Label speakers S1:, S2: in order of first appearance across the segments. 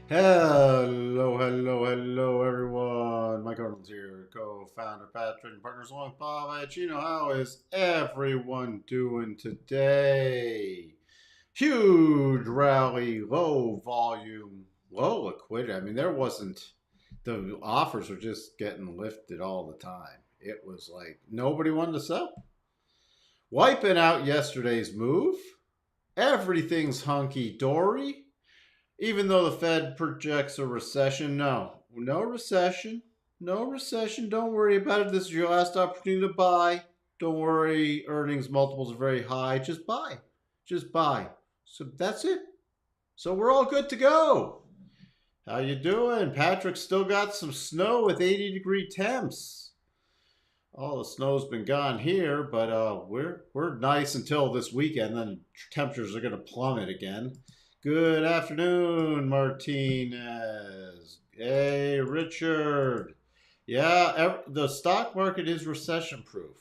S1: Hello, everyone. Mike Arnold's here, co-founder, Patrick, and partners along with Bob Iacino. How is everyone doing today? Huge rally, low volume, low liquidity. I mean, the offers were just getting lifted all the time. It was like nobody wanted to sell. Wiping out yesterday's move. Everything's hunky dory. Even though the Fed projects a recession, no recession, no recession. Don't worry about it. This is your last opportunity to buy. Don't worry, earnings multiples are very high. Just buy, just buy. So that's it. So we're all good to go. How you doing? Patrick still got some snow with 80-degree temps. All the snow's been gone here, but we're nice until this weekend. Then temperatures are going to plummet again. Good afternoon, Martinez. Hey, Richard. Yeah, the stock market is recession proof.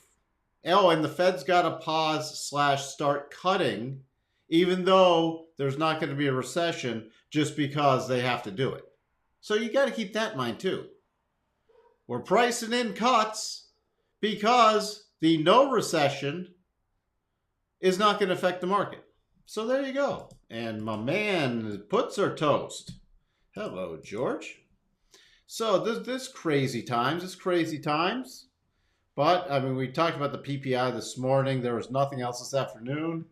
S1: Oh, and the Fed's got to pause slash start cutting, even though there's not going to be a recession, just because they have to do it. So you got to keep that in mind too. We're pricing in cuts because the no recession is not going to affect the market. So there you go. And my man, puts are toast. Hello, George. So this crazy times. But I mean, we talked about the PPI this morning. There was nothing else this afternoon.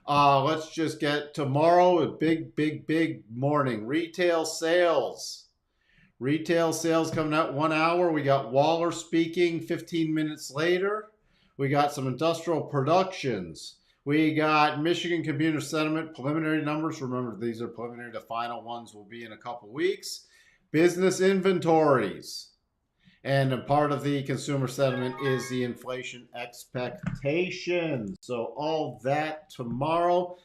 S1: Let's just get tomorrow a big morning. Retail sales. Retail sales coming out 1 hour. We got Waller speaking 15 minutes later. We got some industrial productions. We got Michigan computer sentiment preliminary numbers. Remember, these are preliminary. The final ones will be in a couple weeks. Business inventories. And a part of the consumer sentiment is the inflation expectations. So all that tomorrow.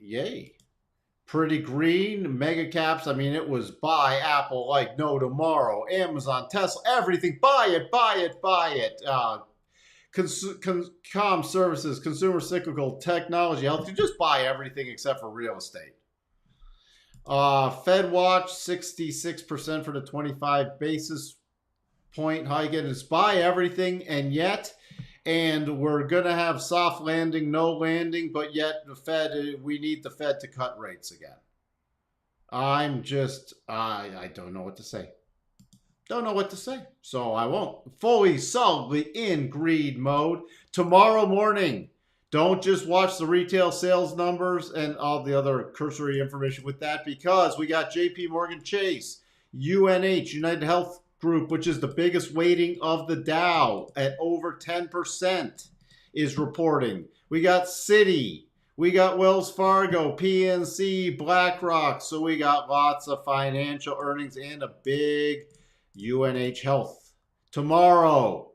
S1: Yay. Pretty green, mega caps. I mean, it was buy Apple like no tomorrow. Amazon, Tesla, everything. Buy it. Com services, consumer cyclical, technology, health. You just buy everything except for real estate. Fed watch 66% for the 25 basis point hike. It's buy everything, and we're gonna have soft landing, no landing, but yet we need the Fed to cut rates again. I don't know what to say. Don't know what to say. So I won't. Fully, solidly in greed mode. Tomorrow morning, don't just watch the retail sales numbers and all the other cursory information with that, because we got JP Morgan Chase, UNH, United Health Group, which is the biggest weighting of the Dow at over 10%, is reporting. We got Citi. We got Wells Fargo, PNC, BlackRock. So we got lots of financial earnings and a big UNH Health tomorrow.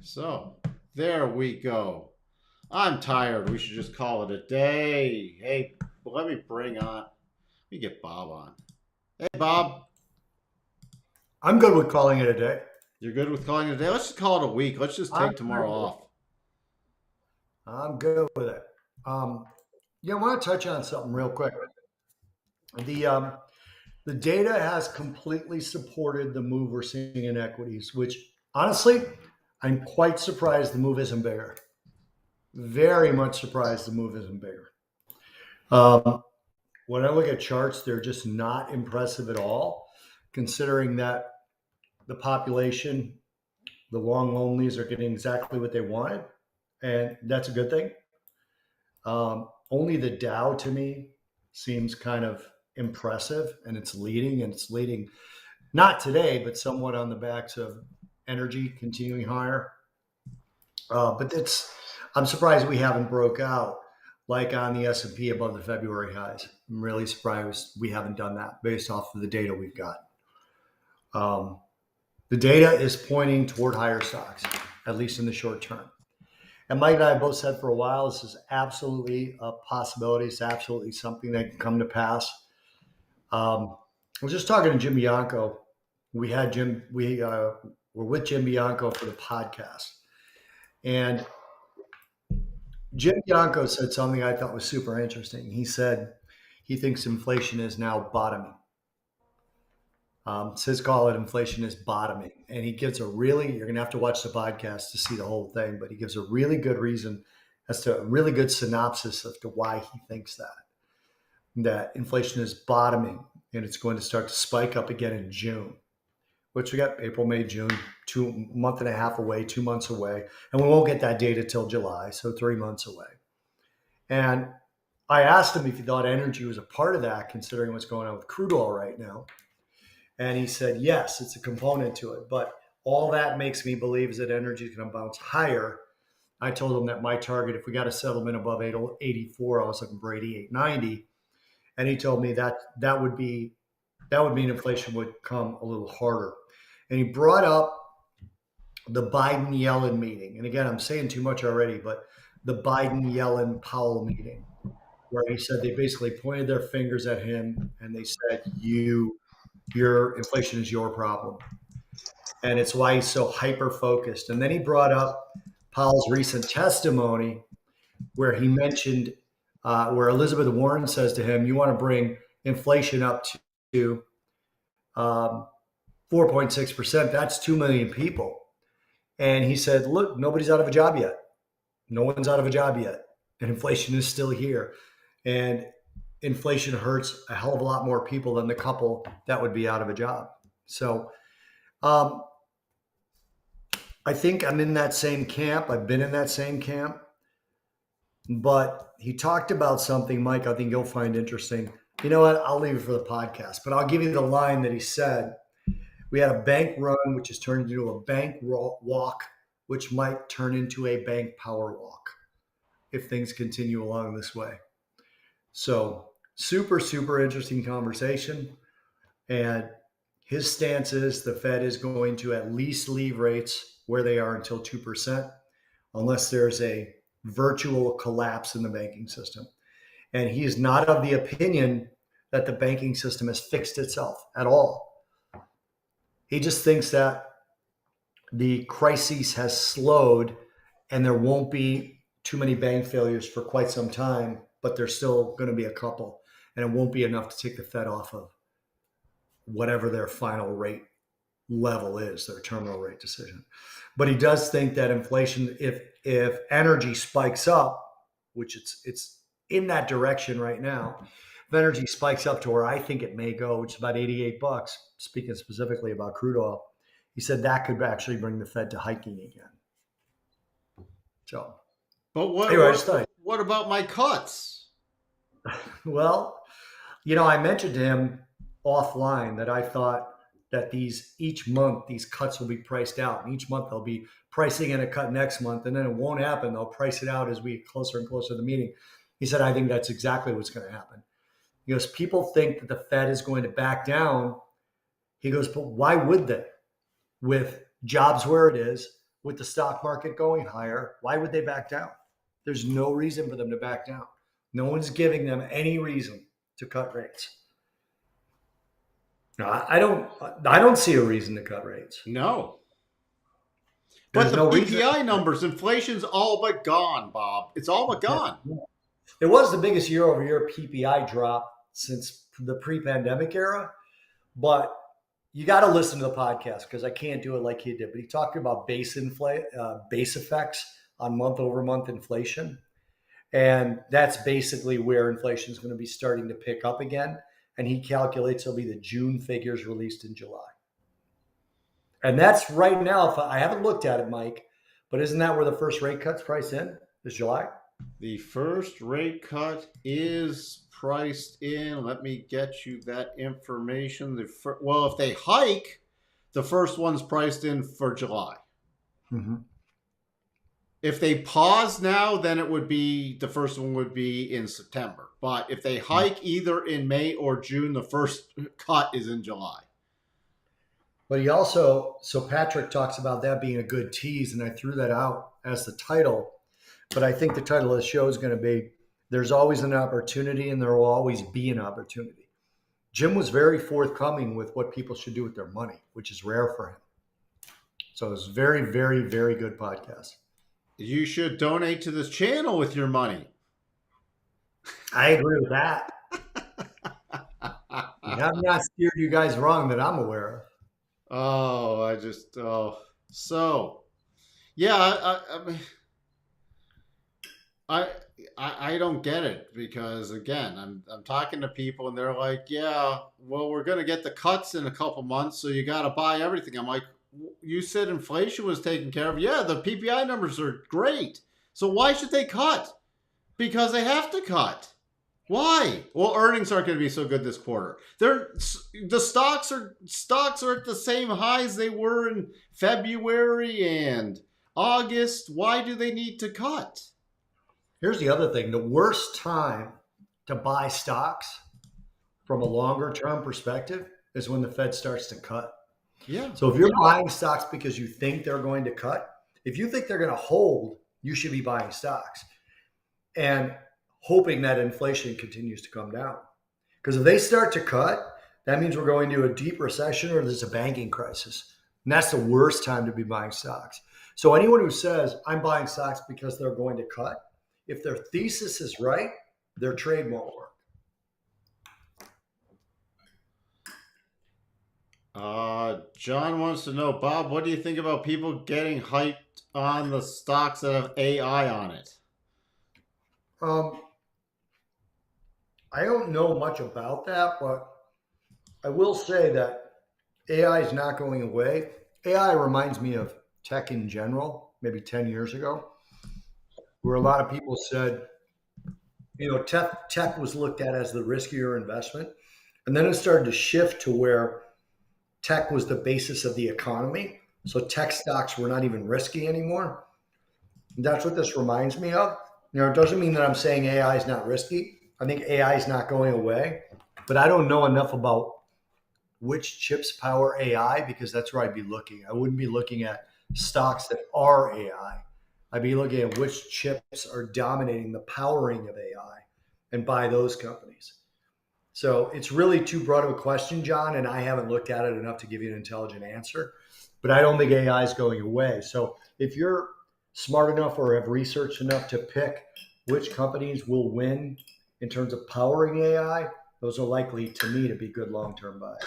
S1: So there we go. I'm tired. We should just call it a day. Hey, let me get Bob on. Hey, Bob.
S2: I'm good with calling it a day.
S1: You're good with calling it a day? Let's just call it a week. Let's just
S2: I'm
S1: take tomorrow off.
S2: I'm good with it. I want to touch on something real quick. The data has completely supported the move we're seeing in equities, which honestly, I'm quite surprised the move isn't bigger. Very much surprised the move isn't bigger. When I look at charts, they're just not impressive at all, considering that the population, the long onlys are getting exactly what they wanted, and that's a good thing. Only the Dow to me seems kind of impressive, and it's leading not today, but somewhat on the backs of energy continuing higher. I'm surprised we haven't broke out like on the S&P above the February highs. I'm really surprised we haven't done that based off of the data we've got. The data is pointing toward higher stocks, at least in the short term. And Mike and I both said for a while, this is absolutely a possibility. It's absolutely something that can come to pass. I was just talking to Jim Bianco. We were with Jim Bianco for the podcast. And Jim Bianco said something I thought was super interesting. He said he thinks inflation is now bottoming. It's his call it inflation is bottoming. And he gives you're going to have to watch the podcast to see the whole thing, but he gives a really good reason as to a really good synopsis as to why he thinks that inflation is bottoming and it's going to start to spike up again in June, which we got April, May, June, 2 month and a half away, 2 months away. And we won't get that data till July. So 3 months away. And I asked him if he thought energy was a part of that, considering what's going on with crude oil right now. And he said, yes, it's a component to it. But all that makes me believe is that energy is going to bounce higher. I told him that my target, if we got a settlement above 84, I was looking for 88.90. And he told me that would mean inflation would come a little harder. And he brought up the Biden-Yellen meeting. And again, I'm saying too much already, but the Biden-Yellen-Powell meeting, where he said they basically pointed their fingers at him and they said, your inflation is your problem. And it's why he's so hyper-focused. And then he brought up Powell's recent testimony where he mentioned where Elizabeth Warren says to him, you want to bring inflation up to 4.6%. That's 2 million people. And he said, look, nobody's out of a job yet. No one's out of a job yet. And inflation is still here. And inflation hurts a hell of a lot more people than the couple that would be out of a job. So I think I'm in that same camp. I've been in that same camp. But he talked about something, Mike, I think you'll find interesting. You know what? I'll leave it for the podcast. But I'll give you the line that he said. We had a bank run, which has turned into a bank walk, which might turn into a bank power walk if things continue along this way. So super, super interesting conversation. And his stance is the Fed is going to at least leave rates where they are until 2%, unless there's a virtual collapse in the banking system. And he is not of the opinion that the banking system has fixed itself at all. He just thinks that the crisis has slowed and there won't be too many bank failures for quite some time, but there's still going to be a couple, and it won't be enough to take the Fed off of whatever their final rate level is, their terminal rate decision. But he does think that inflation, if energy spikes up, which it's in that direction right now, if energy spikes up to where I think it may go, which is about $88, speaking specifically about crude oil, he said that could actually bring the Fed to hiking again. So,
S1: but what about my cuts?
S2: Well, I mentioned to him offline that I thought that each month these cuts will be priced out, and each month they'll be pricing in a cut next month, and then it won't happen. They'll price it out as we get closer and closer to the meeting. He said, I think that's exactly what's going to happen. He goes, people think that the Fed is going to back down. He goes, but why would they? With jobs where it is, with the stock market going higher, why would they back down? There's no reason for them to back down. No one's giving them any reason to cut rates. No, I don't see a reason to cut rates.
S1: No. But the PPI numbers, inflation's all but gone, Bob. It's all but gone.
S2: Yeah. It was the biggest year-over-year PPI drop since the pre-pandemic era, but you got to listen to the podcast because I can't do it like he did. But he talked about base effects on month-over-month inflation, and that's basically where inflation is going to be starting to pick up again. And he calculates it'll be the June figures released in July. And that's right now. If I haven't looked at it, Mike, but isn't that where the first rate cut's priced in? Is July?
S1: The first rate cut is priced in. Let me get you that information. If they hike, the first one's priced in for July.
S2: Mm-hmm.
S1: If they pause now, then the first one would be in September. But if they hike either in May or June, the first cut is in July.
S2: But so Patrick talks about that being a good tease, and I threw that out as the title. But I think the title of the show is going to be, there's always an opportunity and there will always be an opportunity. Jim was very forthcoming with what people should do with their money, which is rare for him. So it was very, very, very good podcast.
S1: You should donate to this channel with your money.
S2: I agree with that. I've not steered you guys wrong that I'm aware of.
S1: Oh, so yeah. I, I don't get it because again, I'm talking to people and they're like, yeah, well, we're gonna get the cuts in a couple months, so you got to buy everything. I'm like, you said inflation was taken care of. Yeah, the PPI numbers are great. So why should they cut? Because they have to cut. Why? Well, earnings aren't going to be so good this quarter. The stocks are at the same highs they were in February and August. Why do they need to cut?
S2: Here's the other thing: the worst time to buy stocks from a longer term perspective is when the Fed starts to cut.
S1: Yeah.
S2: So if you're buying stocks because you think they're going to cut, if you think they're going to hold, you should be buying stocks and hoping that inflation continues to come down. Because if they start to cut, that means we're going to a deep recession or there's a banking crisis. And that's the worst time to be buying stocks. So anyone who says, I'm buying stocks because they're going to cut, if their thesis is right, their trade won't work.
S1: John wants to know, Bob, what do you think about people getting hyped on the stocks that have AI on it?
S2: Um, I don't know much about that, but I will say that AI is not going away. AI reminds me of tech in general, maybe 10 years ago, where a lot of people said, tech was looked at as the riskier investment. And then it started to shift to where tech was the basis of the economy. So tech stocks were not even risky anymore. And that's what this reminds me of. It doesn't mean that I'm saying AI is not risky. I think AI is not going away, but I don't know enough about which chips power AI because that's where I'd be looking. I wouldn't be looking at stocks that are AI. I'd be looking at which chips are dominating the powering of AI and buy those companies. So it's really too broad of a question, John, and I haven't looked at it enough to give you an intelligent answer. But I don't think AI is going away. So if you're smart enough or have researched enough to pick which companies will win in terms of powering AI, those are likely to me to be good long-term buys.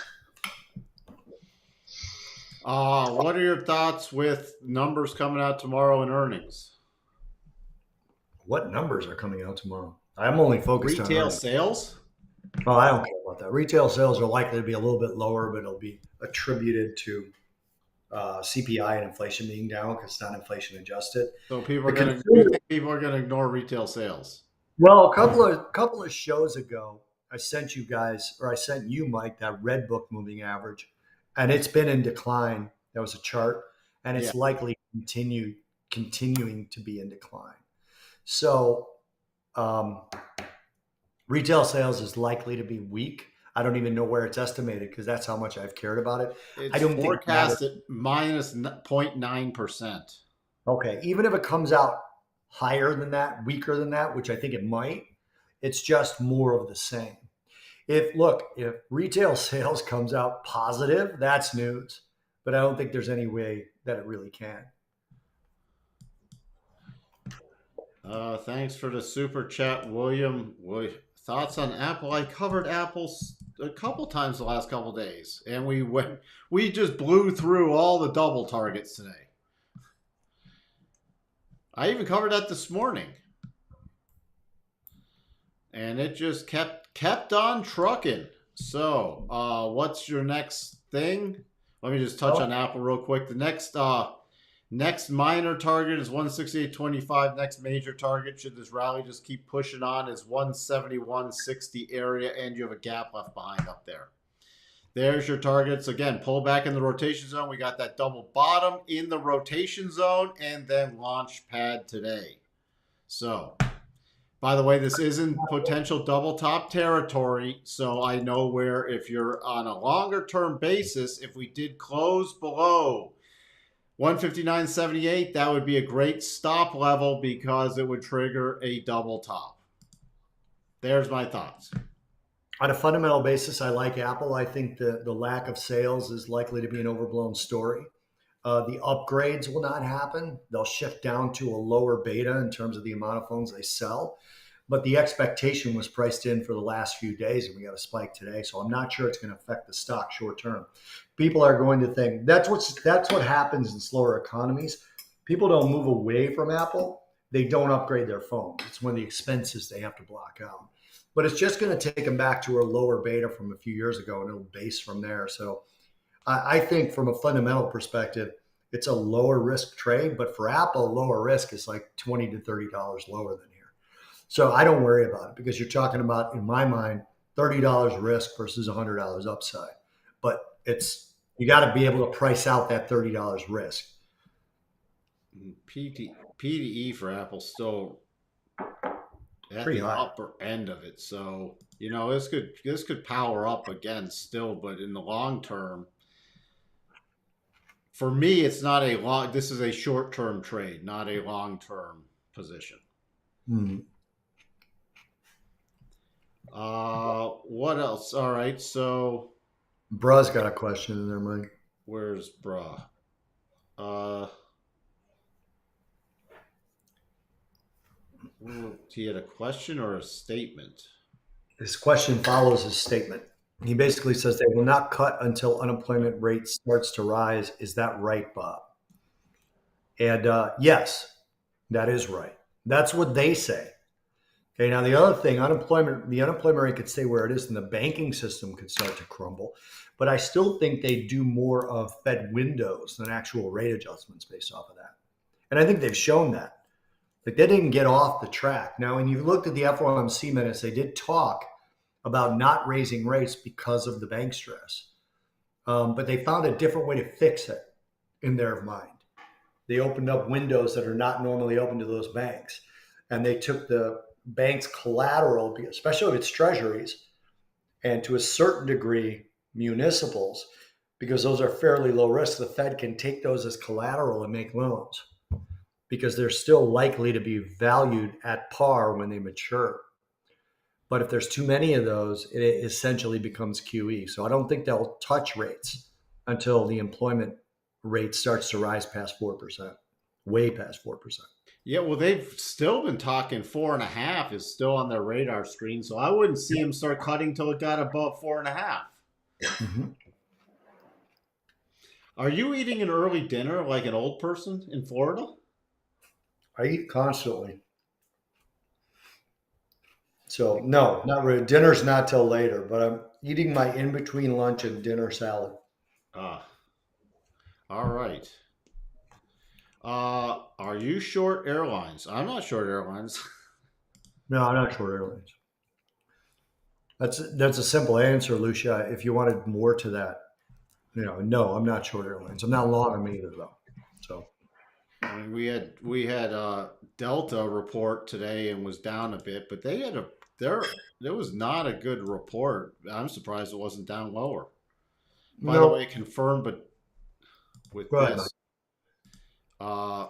S1: What are your thoughts with numbers coming out tomorrow in earnings?
S2: What numbers are coming out tomorrow? I'm only focused on
S1: Retail
S2: earnings.
S1: sales?
S2: Oh, I don't care about that. Retail sales are likely to be a little bit lower, but it'll be attributed to CPI and inflation being down because it's not inflation adjusted.
S1: So people are
S2: The
S1: going to.
S2: consumer,
S1: You think people are going to ignore retail sales?
S2: well, a couple of shows ago, I sent you guys, or I sent you, Mike, that red book moving average, and it's been in decline. That was a chart, and
S1: Yeah.
S2: it's likely continuing to be in decline. So um, retail sales is likely to be weak. I don't even know where it's estimated because that's how much I've cared about it. I
S1: It's
S2: don't think that is,
S1: forecast at minus 0.9%.
S2: okay. Even if it comes out higher than that, weaker than that, which I think it might, it's just more of the same. If retail sales comes out positive, that's news. But I don't think there's any way that it really can.
S1: Thanks for the super chat, William. Thoughts on Apple? I covered Apple a couple times the last couple days, and we just blew through all the double targets today. I even covered that this morning, and it just kept on trucking. So, what's your next thing? Let me just touch
S2: Well,
S1: on Apple real quick. The next minor target is 168.25. Next major target, should this rally just keep pushing on, is 171.60 area, and you have a gap left behind up there. There's your targets. Again, pull back in the rotation zone. We got that double bottom in the rotation zone, and then launch pad today. So, by the way, this isn't potential double top territory, so I know where, if you're on a longer term basis, if we did close below 159.78, that would be a great stop level because it would trigger a double top. There's my thoughts.
S2: on a fundamental basis, I like Apple. I think the lack of sales is likely to be an overblown story. The upgrades will not happen. They'll shift down to a lower beta in terms of the amount of phones they sell. but the expectation was priced in for the last few days, and we got a spike today. So I'm not sure it's going to affect the stock short term. People are going to think that's what happens in slower economies. People don't move away from Apple. They don't upgrade their phone. It's one of the expenses they have to block out. But it's just going to take them back to a lower beta from a few years ago, and it'll base from there. So I think from a fundamental perspective, it's a lower risk trade. But for Apple, lower risk is like $20 to $30 lower than here. So I don't worry about it because you're talking about, in my mind, $30 risk versus $100 upside. But you got to be able to price out that $30 risk.
S1: PDE for Apple still at
S2: Pretty
S1: the
S2: high.
S1: upper end of it. So, this could power up again still, but in the long term, for me, it's not a long. This is a short-term trade, not a long-term position. What else? All right, so
S2: Bruh's got a question in there, Mike.
S1: where's Bruh? He had a question or a statement?
S2: His question follows his statement. He basically says they will not cut until unemployment rate starts to rise. Is that right, Bob? And yes, that is right. That's what they say. Okay. Now the other thing, the unemployment rate could stay where it is, and the banking system could start to crumble. But I still think they do more of Fed windows than actual rate adjustments based off of that. And I think they've shown that. Like they didn't get off the track. Now, when you looked at the FOMC minutes, they did talk about not raising rates because of the bank stress. But they found a different way to fix it in their mind. They opened up windows that are not normally open to those banks. And they took the bank's collateral, especially if it's treasuries, and to a certain degree, municipals, because those are fairly low risk. The Fed can take those as collateral and make loans because they're still likely to be valued at par when they mature. But if there's too many of those, it essentially becomes QE. So I don't think they'll touch rates until the employment rate starts to rise past 4%, way past 4%.
S1: Yeah, well, they've still been talking 4.5 is still on their radar screen, so I wouldn't see them start cutting till it got above 4.5.
S2: Mm-hmm.
S1: Are you eating an early dinner like an old person in Florida?
S2: I eat constantly. So no, not really. Dinner's not till later, but I'm eating my in-between lunch and dinner salad.
S1: All right. Are you short airlines? I'm not short airlines.
S2: No, I'm not short airlines. That's a simple answer, Lucia. If you wanted more to that, no, I'm not short airlines. I'm not long on either though. So
S1: I mean, we had Delta report today and was down a bit, but there was not a good report. I'm surprised it wasn't down lower. By the way, confirmed, but with this, no,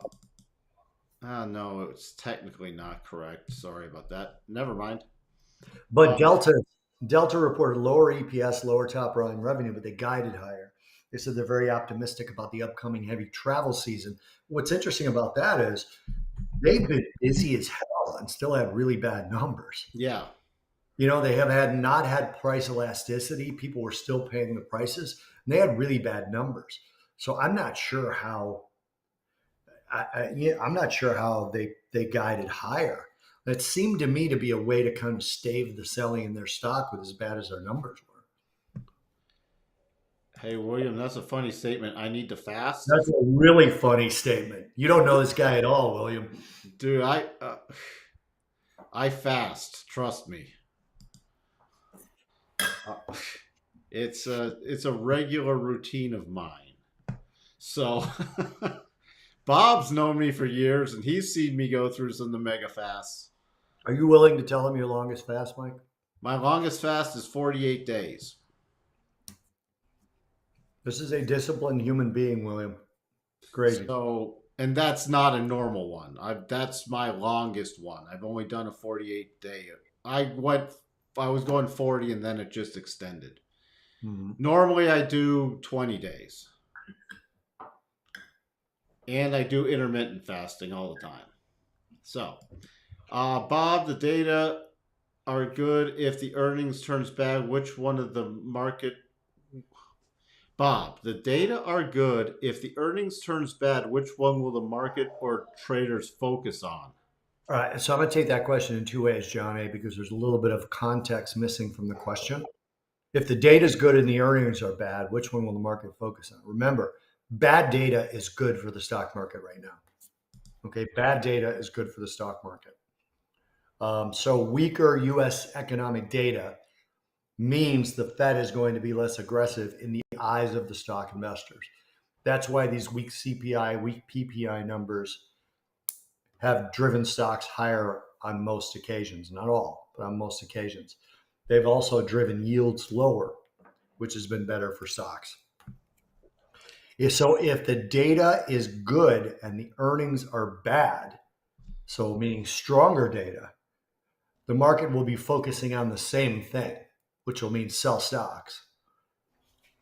S1: it's technically not correct. Sorry about that. Never mind.
S2: But Delta reported lower EPS, lower top line revenue, but they guided higher. They said they're very optimistic about the upcoming heavy travel season. What's interesting about that is they've been busy as hell and still have really bad numbers.
S1: Yeah.
S2: They have not had price elasticity. People were still paying the prices, and they had really bad numbers. So I'm not sure how. I'm not sure how they guided higher. That seemed to me to be a way to kind of stave the selling in their stock with as bad as their numbers were.
S1: Hey, William, that's a funny statement. I need to fast.
S2: That's a really funny statement. You don't know this guy at all, William.
S1: Dude, I fast. Trust me. It's a regular routine of mine. So Bob's known me for years, and he's seen me go through some of the mega fasts.
S2: Are you willing to tell him your longest fast, Mike?
S1: My longest fast is 48 days.
S2: This is a disciplined human being, William. Crazy.
S1: So, and that's not a normal one. That's my longest one. I've only done a 48 day. I was going 40 and then it just extended. Mm-hmm. Normally I do 20 days. And I do intermittent fasting all the time. So, Bob, the data are good if the earnings turns bad. Which one of the market? Bob, the data are good if the earnings turns bad. Which one will the market or traders focus on?
S2: All right, so I'm going to take that question in two ways, John A, because there's a little bit of context missing from the question. If the data is good and the earnings are bad, which one will the market focus on? Remember, bad data is good for the stock market right now. Okay, bad data is good for the stock market. So weaker U.S. economic data means the Fed is going to be less aggressive in the eyes of the stock investors. That's why these weak CPI, weak PPI numbers have driven stocks higher on most occasions, not all, but on most occasions. They've also driven yields lower, which has been better for stocks. So if the data is good and the earnings are bad, so meaning stronger data, the market will be focusing on the same thing, which will mean sell stocks.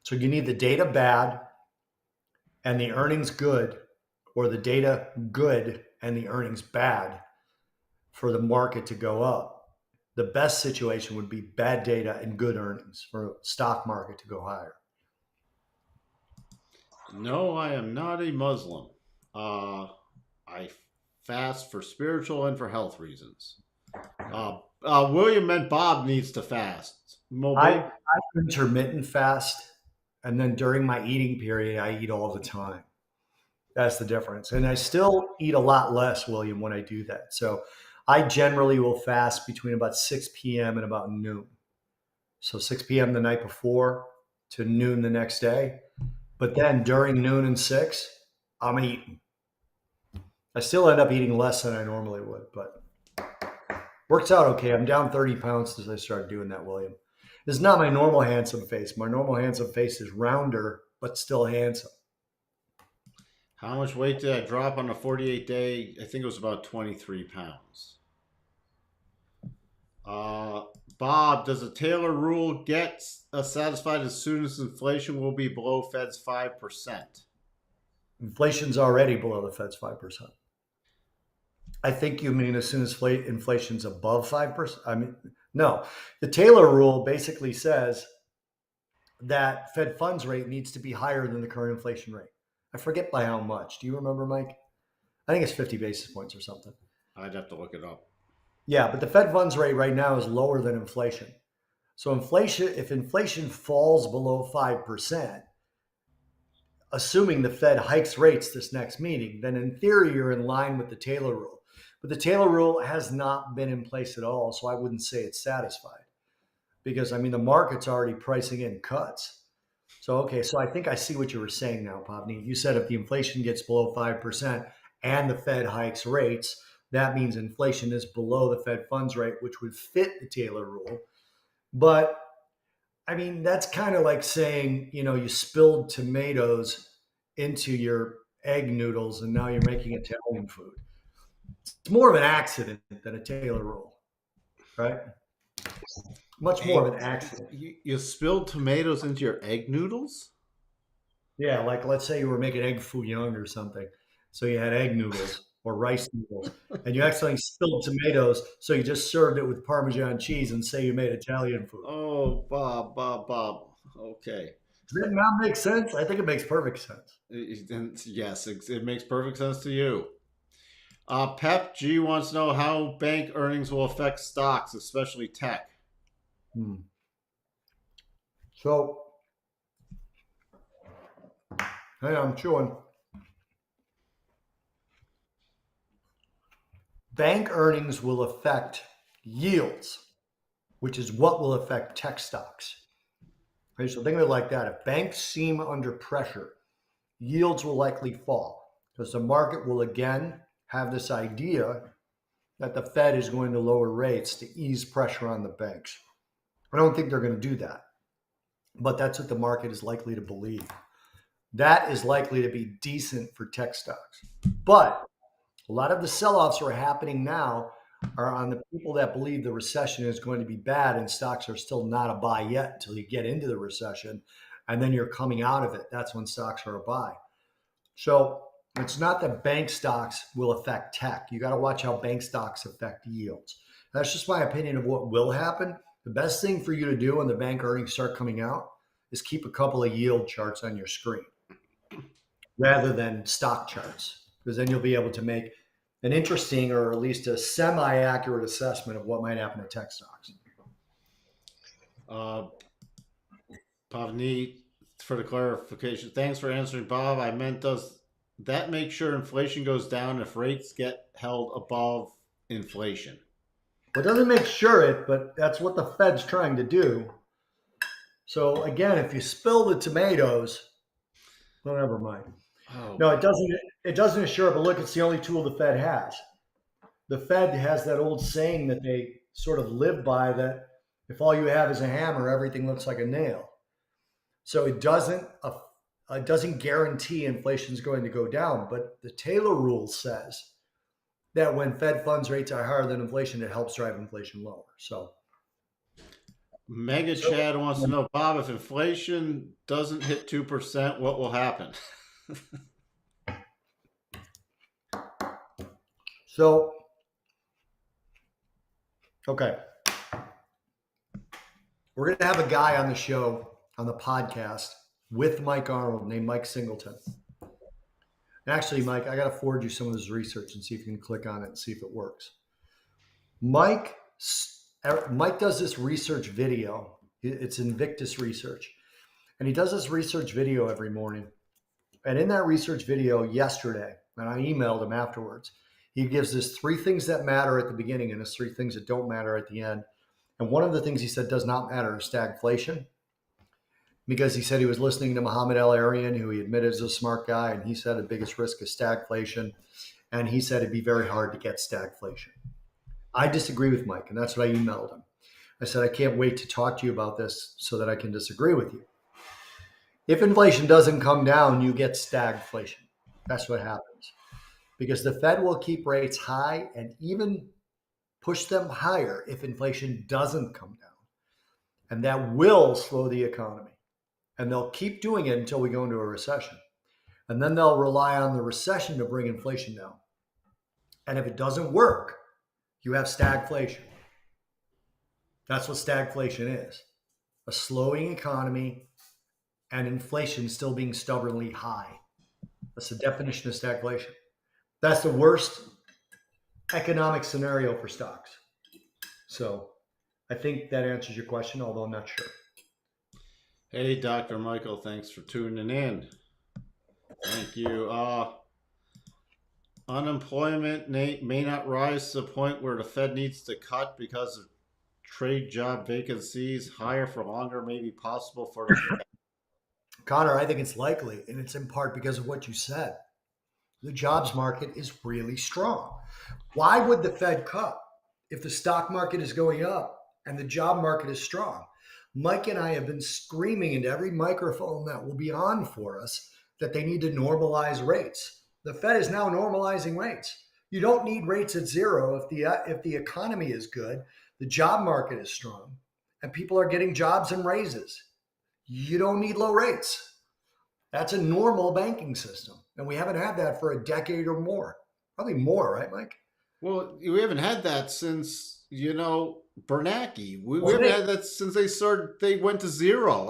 S2: So you need the data bad and the earnings good, or the data good and the earnings bad for the market to go up. The best situation would be bad data and good earnings for stock market to go higher.
S1: No, I am not a Muslim. I fast for spiritual and for health reasons. William meant Bob needs to fast.
S2: I
S1: Mobile.
S2: intermittent fast, and then during my eating period, I eat all the time. That's the difference. And I still eat a lot less, William, when I do that. So I generally will fast between about 6 p.m. and about noon. So 6 p.m. the night before to noon the next day. But then during noon and 6, I'm eating. I still end up eating less than I normally would, but works out okay. I'm down 30 pounds since I started doing that, William. This is not my normal handsome face. My normal handsome face is rounder, but still handsome.
S1: How much weight did I drop on a 48 day? I think it was about 23 pounds. Uh, Bob, does the Taylor rule get satisfied as soon as inflation will be below Fed's 5%?
S2: Inflation's already below the Fed's 5%. I think you mean as soon as inflation's above 5%. I mean, no. The Taylor rule basically says that Fed funds rate needs to be higher than the current inflation rate. I forget by how much. Do you remember, Mike? I think it's 50 basis points or something.
S1: I'd have to look it up.
S2: Yeah, but the Fed funds rate right now is lower than inflation. So if inflation falls below 5%, assuming the Fed hikes rates this next meeting, then in theory you're in line with the Taylor rule. But the Taylor rule has not been in place at all, so I wouldn't say it's satisfied. Because I mean the market's already pricing in cuts. So okay, so I think I see what you were saying now, Pavni. You said if the inflation gets below 5% and the Fed hikes rates, that means inflation is below the Fed funds rate, which would fit the Taylor rule. But I mean, that's kind of like saying, you spilled tomatoes into your egg noodles and now you're making Italian food. It's more of an accident than a Taylor rule, right? Much more of
S1: Egg,
S2: an accident.
S1: you spilled tomatoes into your egg noodles?
S2: Yeah, like let's say you were making egg foo young or something. So you had egg noodles or rice noodles and you accidentally spilled tomatoes. So you just served it with Parmesan cheese and say you made Italian food.
S1: Oh, Bob. Okay.
S2: Does that not make sense? I think it makes perfect sense.
S1: Yes, it makes perfect sense to you. Pep G wants to know how bank earnings will affect stocks, especially tech.
S2: Hmm. So, hey, I'm chewing. Bank earnings will affect yields, which is what will affect tech stocks. Okay, so think of it like that. If banks seem under pressure, yields will likely fall because the market will again have this idea that the Fed is going to lower rates to ease pressure on the banks. I don't think they're going to do that, but that's what the market is likely to believe. That is likely to be decent for tech stocks. But a lot of the sell offs that are happening now are on the people that believe the recession is going to be bad and stocks are still not a buy yet until you get into the recession. And then you're coming out of it. That's when stocks are a buy. So It's not that bank stocks will affect tech. You got to watch how bank stocks affect yields. That's just my opinion of what will happen. The best thing for you to do when the bank earnings start coming out is keep a couple of yield charts on your screen rather than stock charts, because then you'll be able to make an interesting or at least a semi-accurate assessment of what might happen to tech stocks.
S1: Uh, Pavneet, for the clarification, thanks for answering, Bob. I meant, does that make sure inflation goes down if rates get held above inflation?
S2: It doesn't make sure it, but that's what the Fed's trying to do. So again, if you spill the tomatoes, well, never mind.
S1: Oh
S2: No, it
S1: boy.
S2: doesn't. It doesn't assure. But look, it's the only tool the Fed has. The Fed has that old saying that they sort of live by, that if all you have is a hammer, everything looks like a nail. So it doesn't guarantee inflation is going to go down. But the Taylor rule says that when Fed funds rates are higher than inflation, it helps drive inflation lower.
S1: Mega
S2: So
S1: Chad wants to know, Bob, if inflation doesn't hit 2%, what will happen?
S2: so okay, we're going to have a guy on the show on the podcast with Mike Arnold named Mike Singleton. Actually, Mike, I got to forward you some of his research and see if you can click on it and see if it works. Mike Mike does this research video. It's Invictus Research. And he does this research video every morning. And in that research video yesterday, and I emailed him afterwards, he gives us 3 things that matter at the beginning and his 3 things that don't matter at the end. And one of the things he said does not matter is stagflation, because he said he was listening to Muhammad El-Arian, who he admitted is a smart guy, and he said the biggest risk is stagflation. And he said it'd be very hard to get stagflation. I disagree with Mike, and that's what I emailed him. I said, I can't wait to talk to you about this so that I can disagree with you. If inflation doesn't come down, you get stagflation. That's what happens. Because the Fed will keep rates high and even push them higher if inflation doesn't come down. And that will slow the economy. And they'll keep doing it until we go into a recession. And then they'll rely on the recession to bring inflation down. And if it doesn't work, you have stagflation. That's what stagflation is. A slowing economy and inflation still being stubbornly high. That's the definition of stagflation. That's the worst economic scenario for stocks. So I think that answers your question, although I'm not sure.
S1: Hey, Dr. Michael, thanks for tuning in. Thank you. Unemployment may not rise to the point where the Fed needs to cut because of trade job vacancies. Higher for longer may be possible for the Fed.
S2: Connor, I think it's likely, and it's in part because of what you said. The jobs market is really strong. Why would the Fed cut if the stock market is going up and the job market is strong? Mike and I have been screaming into every microphone that will be on for us that they need to normalize rates. The Fed is now normalizing rates. You don't need rates at zero if the economy is good, the job market is strong, and people are getting jobs and raises. You don't need low rates. That's a normal banking system. And we haven't had that for a decade or more. Probably more, right, Mike?
S1: Well, we haven't had that since, Bernanke. We
S2: Wasn't
S1: haven't
S2: it?
S1: had that since they went to zero.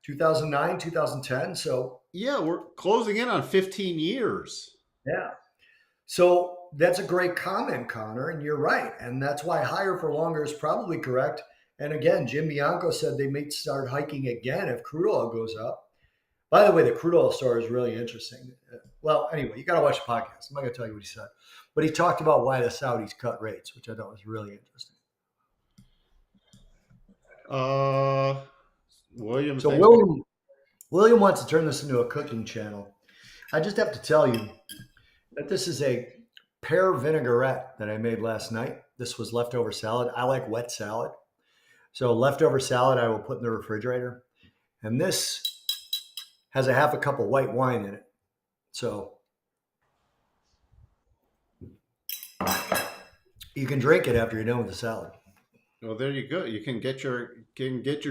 S2: 2009, 2010. So,
S1: Yeah, we're closing in on 15 years.
S2: yeah. So that's a great comment, Connor, and you're right. And that's why higher for longer is probably correct. And again, Jim Bianco said they may start hiking again if crude oil goes up. By the way, the crude oil story is really interesting. Well, anyway, you got to watch the podcast. I'm not going to tell you what he said. But he talked about why the Saudis cut rates, which I thought was really interesting.
S1: William,
S2: So
S1: thanks.
S2: William wants to turn this into a cooking channel. I just have to tell you that this is a pear vinaigrette that I made last night. This was leftover salad. I like wet salad. So leftover salad I will put in the refrigerator. And this has a half a cup of white wine in it. So you can drink it after you're done with the salad.
S1: Well, there you go. You can get your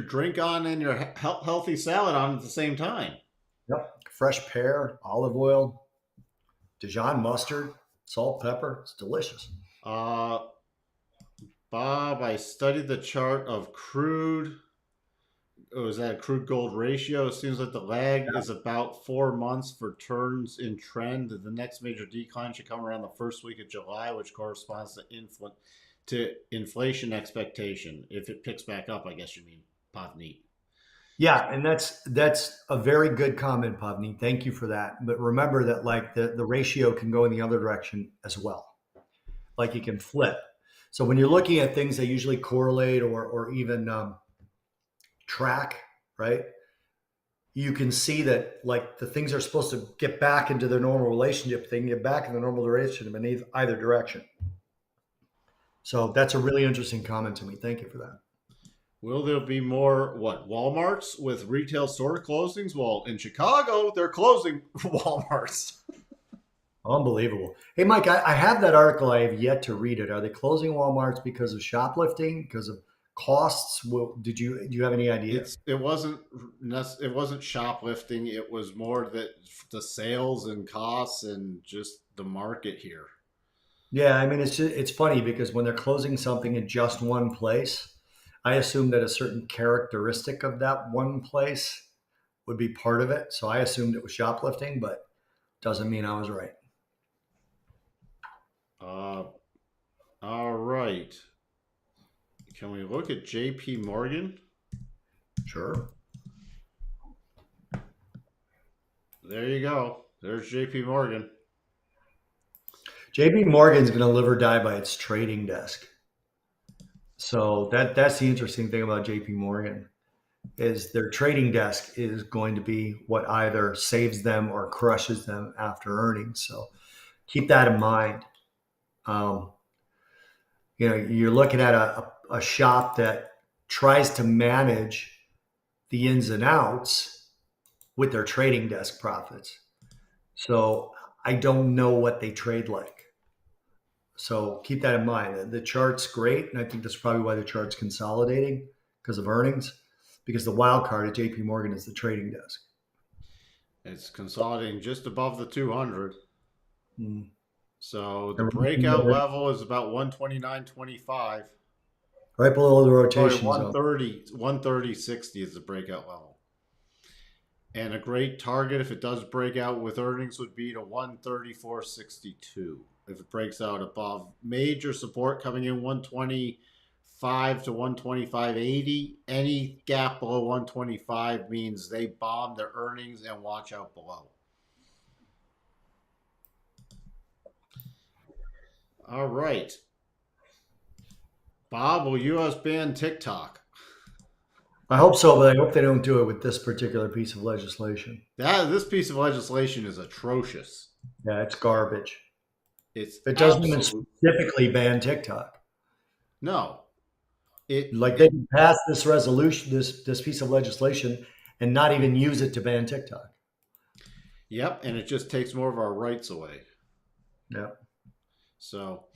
S1: drink on and your healthy salad on at the same time.
S2: Yep. Fresh pear, olive oil. Dijon mustard, salt, pepper. It's delicious.
S1: Uh, Bob, I studied the chart of crude. Oh, is that a crude gold ratio? It seems like the lag is about 4 months for turns in trend. The next major decline should come around the first week of July, which corresponds to inflation expectation. If it picks back up, I guess you mean Pavneet.
S2: Yeah, and that's a very good comment, Pavni. Thank you for that. But remember that like the ratio can go in the other direction as well. Like it can flip. So when you're looking at things that usually correlate or even track, right? You can see that like the things are supposed to get back into their normal relationship. They can get back in the normal relationship in either direction. So that's a really interesting comment to me. Thank you for that.
S1: Will there be more Walmarts with retail store closings? Well, in Chicago, they're closing Walmarts.
S2: Unbelievable. Hey, Mike, I have that article. I have yet to read it. Are they closing Walmarts because of shoplifting, because of costs? Do you have any idea?
S1: It wasn't shoplifting. It was more that the sales and costs and just the market here.
S2: Yeah, I mean, it's funny because when they're closing something in just one place, I assume that a certain characteristic of that one place would be part of it. So I assumed it was shoplifting, but doesn't mean I was right.
S1: Uh, all right. Can we look at J.P. Morgan?
S2: Sure.
S1: There you go. There's J.P. Morgan.
S2: JP Morgan's going to live or die by its trading desk. So that's the interesting thing about JP Morgan is their trading desk is going to be what either saves them or crushes them after earnings. So keep that in mind. Um, you're looking at a shop that tries to manage the ins and outs with their trading desk profits. So I don't know what they trade like. So keep that in mind. The chart's great, and I think that's probably why the chart's consolidating because of earnings. Because the wild card at JP Morgan is the trading desk.
S1: It's consolidating just above the 200.
S2: Mm.
S1: So the breakout level is about 129.25.
S2: Right below the
S1: Sorry,
S2: rotation zone.
S1: 130.60 is the breakout level. And a great target, if it does break out with earnings, would be to 134.62. If it breaks out above major support coming in 125 to 125.80, any gap below 125 means they bomb their earnings and watch out below. All right. Bob, will US ban TikTok?
S2: I hope so, but I hope they don't do it with this particular piece of legislation.
S1: This piece of legislation is atrocious.
S2: Yeah, it's garbage.
S1: It
S2: doesn't even specifically ban TikTok.
S1: No.
S2: They can pass this resolution, this piece of legislation, and not even use it to ban TikTok.
S1: Yep, and it just takes more of our rights away.
S2: Yep.
S1: So,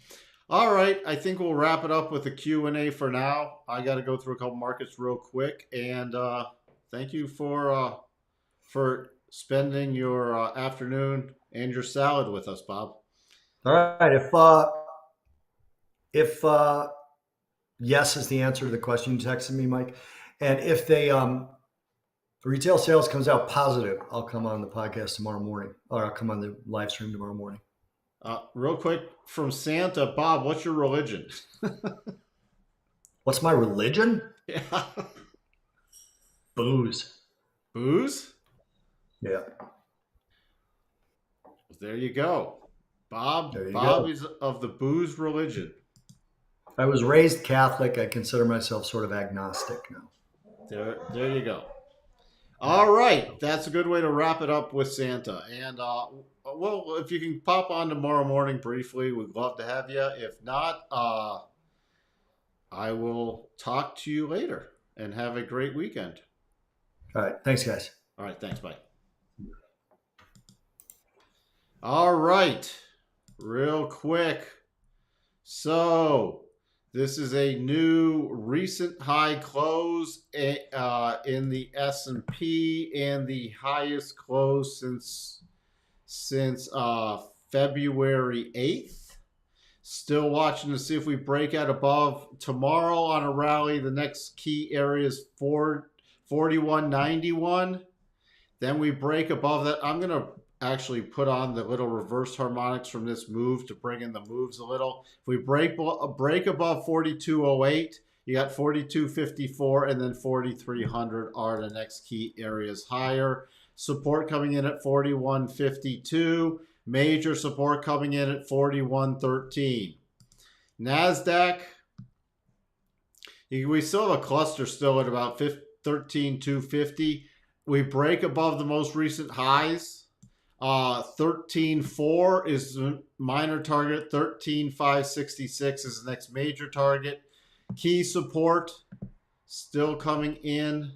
S1: all right, I think we'll wrap it up with a Q&A for now. I got to go through a couple markets real quick, and thank you for spending your afternoon and your salad with us, Bob.
S2: All right, if yes is the answer to the question you texted me, Mike, and if they retail sales comes out positive, I'll come on the podcast tomorrow morning, or I'll come on the live stream tomorrow morning.
S1: Real quick from Santa, Bob, what's your religion?
S2: What's my religion?
S1: Yeah.
S2: Booze.
S1: Booze?
S2: Yeah.
S1: There you go. Bob
S2: go.
S1: is of the booze religion.
S2: I was raised Catholic. I consider myself sort of agnostic now.
S1: There you go. All right, that's a good way to wrap it up with Santa. And well, if you can pop on tomorrow morning briefly, we'd love to have you. If not, I will talk to you later. And have a great weekend.
S2: All right, thanks, guys.
S1: All right, thanks. Bye. All right, real quick. So this is a new recent high close in the S&P and the highest close since February 8th. Still watching to see if we break out above tomorrow on a rally. The next key area is 41.91. Then we break above that. I'm going to actually put on the little reverse harmonics from this move to bring in the moves a little. If we break above 42.08, you got 42.54 and then 4,300 are the next key areas higher. Support coming in at 41.52. Major support coming in at 41.13. NASDAQ, we still have a cluster still at about 13,250. We break above the most recent highs. 13.4 is the minor target. 13.566 is the next major target. Key support still coming in.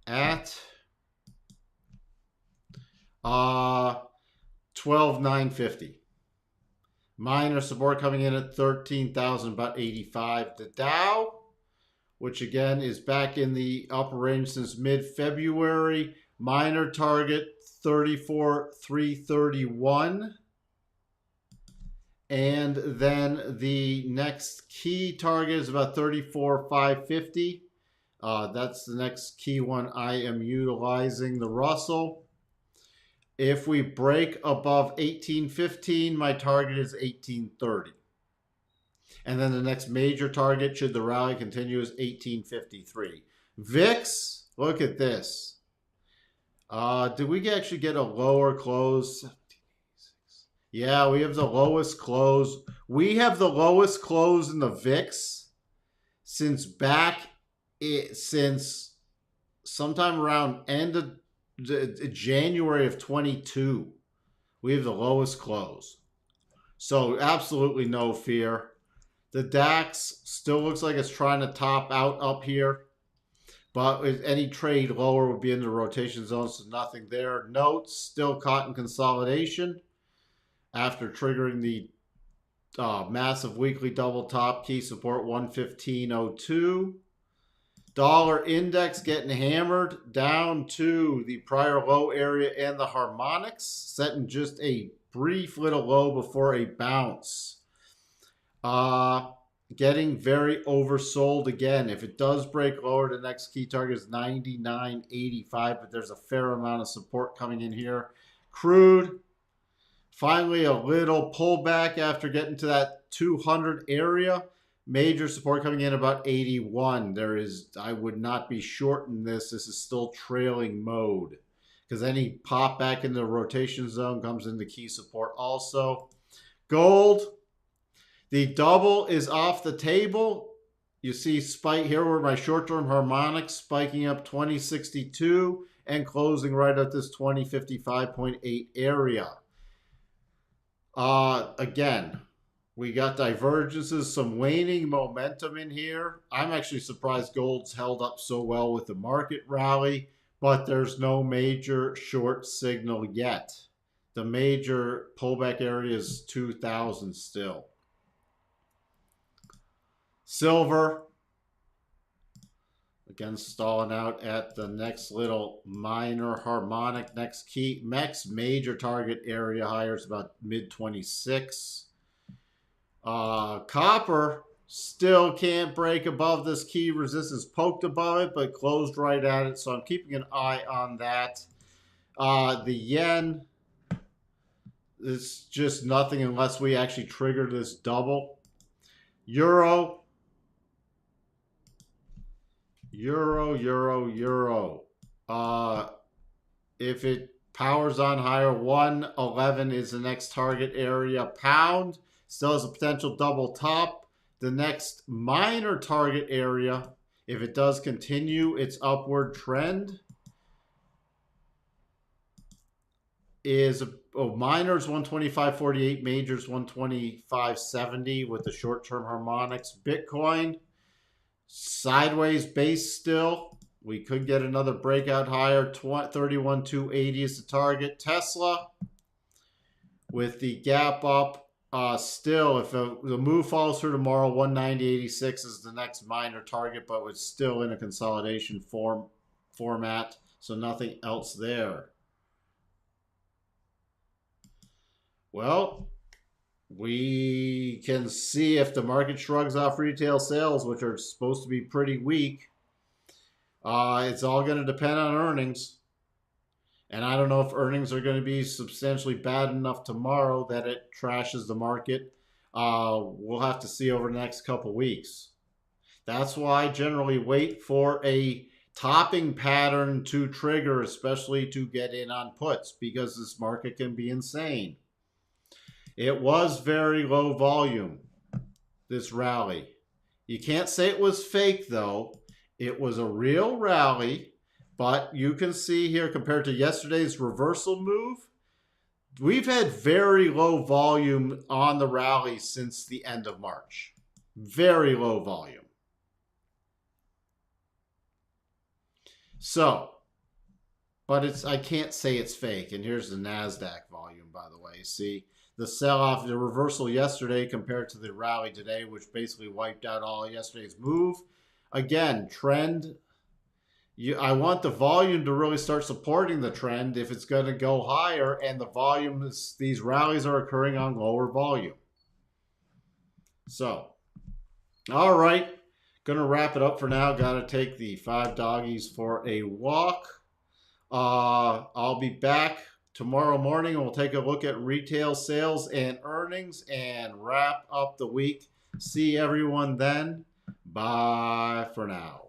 S1: At 12,950. Minor support coming in at 13,000, about 85. The Dow, which again is back in the upper range since mid-February. Minor target 34,331. And then the next key target is about 34,550. That's the next key one I am utilizing. The Russell. If we break above 1815, my target is 1830. And then the next major target, should the rally continue, is 1853. VIX, look at this. Did we actually get a lower close? Yeah, we have the lowest close. We have the lowest close in the VIX since sometime around end of January of 22. We have the lowest close. So absolutely no fear. The DAX still looks like it's trying to top out up here. But any trade lower would be in the rotation zone, so nothing there. Notes still caught in consolidation after triggering the massive weekly double top. Key support 115.02. Dollar index getting hammered down to the prior low area and the harmonics, setting just a brief little low before a bounce. Getting very oversold again. If it does break lower, the next key target is 99.85, but there's a fair amount of support coming in here. Crude, finally a little pullback after getting to that 200 area. Major support coming in about 81. I would not be short in this. This is still trailing mode because any pop back in the rotation zone comes into key support also. Gold, the double is off the table. You see spike here where my short-term harmonics spiking up 2062 and closing right at this 2055.8 area. Again, we got divergences, some waning momentum in here. I'm actually surprised gold's held up so well with the market rally, but there's no major short signal yet. The major pullback area is 2,000 still. Silver, again, stalling out at the next little minor harmonic. Next major target area higher is about mid-26. Copper still can't break above this key resistance, poked above it, but closed right at it. So I'm keeping an eye on that. The yen is just nothing unless we actually trigger this double. Euro. If it powers on higher, 111 is the next target area. Pound still has a potential double top. The next minor target area, if it does continue its upward trend, is minors 125.48, majors 125.70 with the short-term harmonics. Bitcoin, sideways base still. We could get another breakout higher. 31,280 is the target. Tesla, with the gap up, still, if the move follows through tomorrow, 190.86 is the next minor target, but it's still in a consolidation format, so nothing else there. Well, we can see if the market shrugs off retail sales, which are supposed to be pretty weak. It's all going to depend on earnings. And I don't know if earnings are going to be substantially bad enough tomorrow that it trashes the market. We'll have to see over the next couple weeks. That's why I generally wait for a topping pattern to trigger, especially to get in on puts, because this market can be insane. It was very low volume, this rally. You can't say it was fake, though. It was a real rally, but you can see here compared to yesterday's reversal move, we've had very low volume on the rally since the end of March. Very low volume. So, but I can't say it's fake. And here's the NASDAQ volume, by the way. See, the sell-off, the reversal yesterday compared to the rally today, which basically wiped out all yesterday's move. Again, trend. I want the volume to really start supporting the trend if it's going to go higher, and the volume is, these rallies are occurring on lower volume. So, all right. Going to wrap it up for now. Got to take the 5 doggies for a walk. I'll be back tomorrow morning and we'll take a look at retail sales and earnings and wrap up the week. See everyone then. Bye for now.